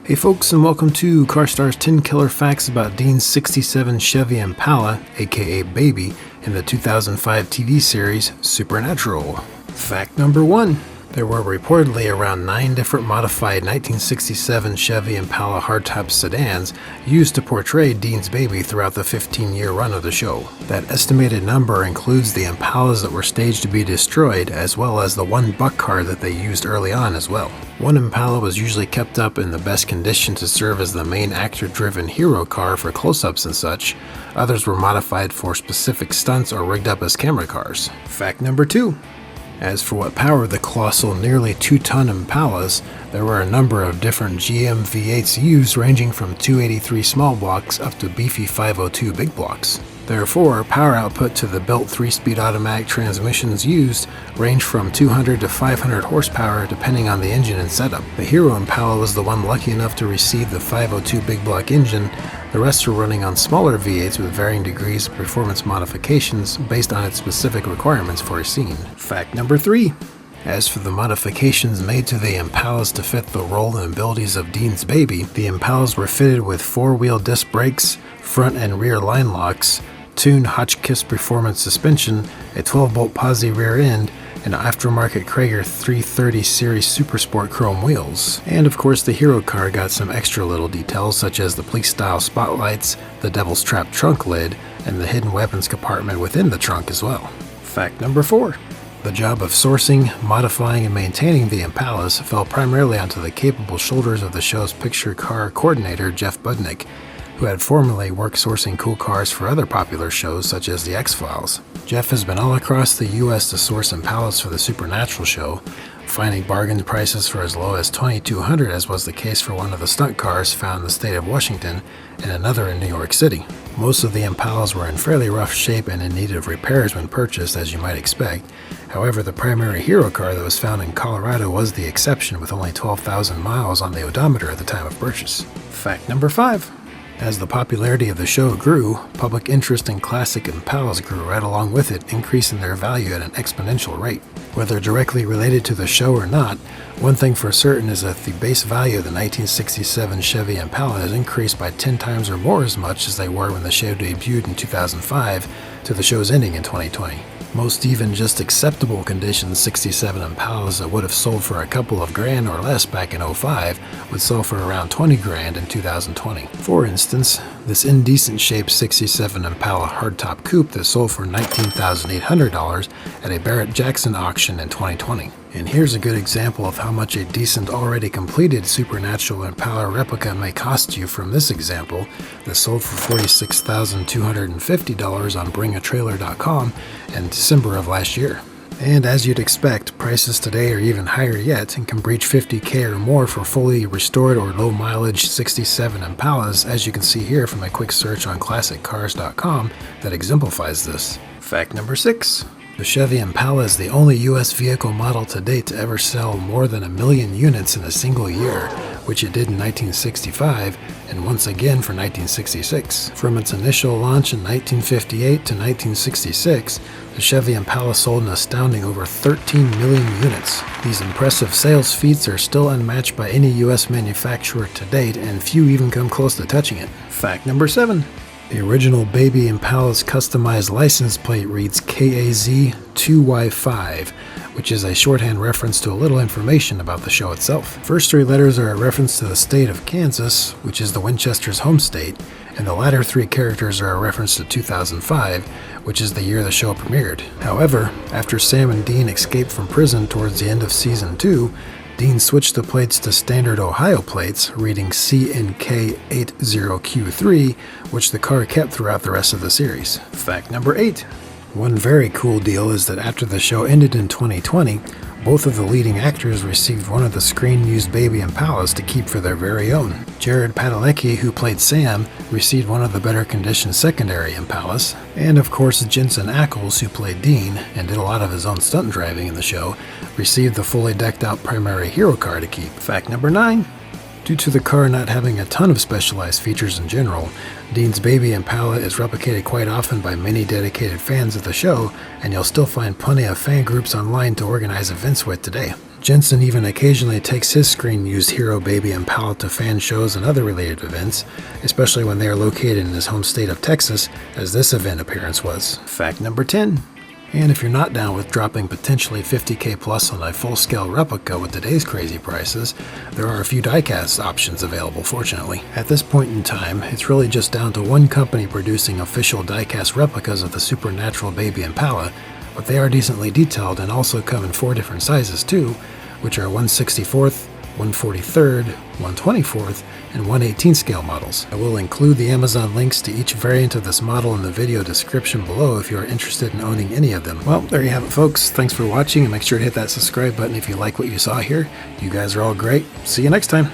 Hey folks, and welcome to CarStarz 10 Killer Facts about Dean's 67 Chevy Impala, aka Baby, in the 2005 TV series Supernatural. Fact number 1. There were reportedly around 9 different modified 1967 Chevy Impala hardtop sedans used to portray Dean's Baby throughout the 15-year run of the show. That estimated number includes the Impalas that were staged to be destroyed, as well as the one buck car that they used early on as well. One Impala was usually kept up in the best condition to serve as the main actor-driven hero car for close-ups and such. Others were modified for specific stunts or rigged up as camera cars. Fact number 2. As for what powered the colossal nearly 2-ton Impalas, there were a number of different GM V8s used, ranging from 283 small blocks up to beefy 502 big blocks. Therefore, power output to the built 3-speed automatic transmissions used ranged from 200 to 500 horsepower depending on the engine and setup. The Hero Impala was the one lucky enough to receive the 502 big block engine. The rest were running on smaller V8s with varying degrees of performance modifications based on its specific requirements for a scene. Fact number 3. As for the modifications made to the Impalas to fit the role and abilities of Dean's Baby, the Impalas were fitted with 4-wheel disc brakes, front and rear line locks, tuned Hotchkiss performance suspension, a 12-bolt posi rear end, and aftermarket Krager 330 series Super Sport chrome wheels. And of course the Hero car got some extra little details such as the police style spotlights, the Devil's Trap trunk lid, and the hidden weapons compartment within the trunk as well. Fact number 4. The job of sourcing, modifying, and maintaining the Impalas fell primarily onto the capable shoulders of the show's picture car coordinator Jeff Budnick, who had formerly worked sourcing cool cars for other popular shows such as The X-Files. Jeff has been all across the US to source Impalas for the Supernatural show, finding bargain prices for as low as $2,200, as was the case for one of the stunt cars found in the state of Washington and another in New York City. Most of the Impalas were in fairly rough shape and in need of repairs when purchased, as you might expect. However, the primary Hero car that was found in Colorado was the exception, with only 12,000 miles on the odometer at the time of purchase. Fact number 5. As the popularity of the show grew, public interest in classic Impalas grew right along with it, increasing their value at an exponential rate. Whether directly related to the show or not, one thing for certain is that the base value of the 1967 Chevy Impala has increased by 10 times or more as much as they were when the show debuted in 2005 to the show's ending in 2020. Most even just acceptable condition 67 Impalas that would have sold for a couple of grand or less back in '05 would sell for around 20 grand in 2020. For instance, this indecent shaped 67 Impala hardtop coupe that sold for $19,800 at a Barrett-Jackson auction in 2020. And here's a good example of how much a decent already completed Supernatural Impala replica may cost you from this example that sold for $46,250 on bringatrailer.com in December of last year. And as you'd expect, prices today are even higher yet and can breach $50,000 or more for fully restored or low mileage 67 Impalas, as you can see here from a quick search on classiccars.com that exemplifies this. Fact number 6. The Chevy Impala is the only U.S. vehicle model to date to ever sell more than 1 million units in a single year, which it did in 1965 and once again for 1966. From its initial launch in 1958 to 1966, the Chevy Impala sold an astounding over 13 million units. These impressive sales feats are still unmatched by any U.S. manufacturer to date, and few even come close to touching it. Fact number 7. The original Baby Impala's customized license plate reads KAZ2Y5, which is a shorthand reference to a little information about the show itself. First 3 letters are a reference to the state of Kansas, which is the Winchester's home state, and the latter 3 characters are a reference to 2005, which is the year the show premiered. However, after Sam and Dean escaped from prison towards the end of Season 2, Dean switched the plates to standard Ohio plates, reading CNK80Q3, which the car kept throughout the rest of the series. Fact number 8. One very cool deal is that after the show ended in 2020, both of the leading actors received one of the screen-used Baby Impalas to keep for their very own. Jared Padalecki, who played Sam, received one of the better-conditioned secondary Impalas, and of course Jensen Ackles, who played Dean and did a lot of his own stunt driving in the show, received the fully decked-out primary Hero car to keep. Fact number 9. Due to the car not having a ton of specialized features in general, Dean's Baby Impala is replicated quite often by many dedicated fans of the show, and you'll still find plenty of fan groups online to organize events with today. Jensen even occasionally takes his screen-used Hero Baby Impala to fan shows and other related events, especially when they are located in his home state of Texas, as this event appearance was. Fact number 10. And if you're not down with dropping potentially $50K plus on a full-scale replica with today's crazy prices, there are a few diecast options available, fortunately. At this point in time, it's really just down to one company producing official diecast replicas of the supernatural Baby Impala, but they are decently detailed and also come in 4 different sizes too, which are 1/64th, 1/43rd, 1/24th, and 1/18th scale models. I will include the Amazon links to each variant of this model in the video description below if you are interested in owning any of them. Well, there you have it, folks. Thanks for watching, and make sure to hit that subscribe button if you like what you saw here. You guys are all great. See you next time.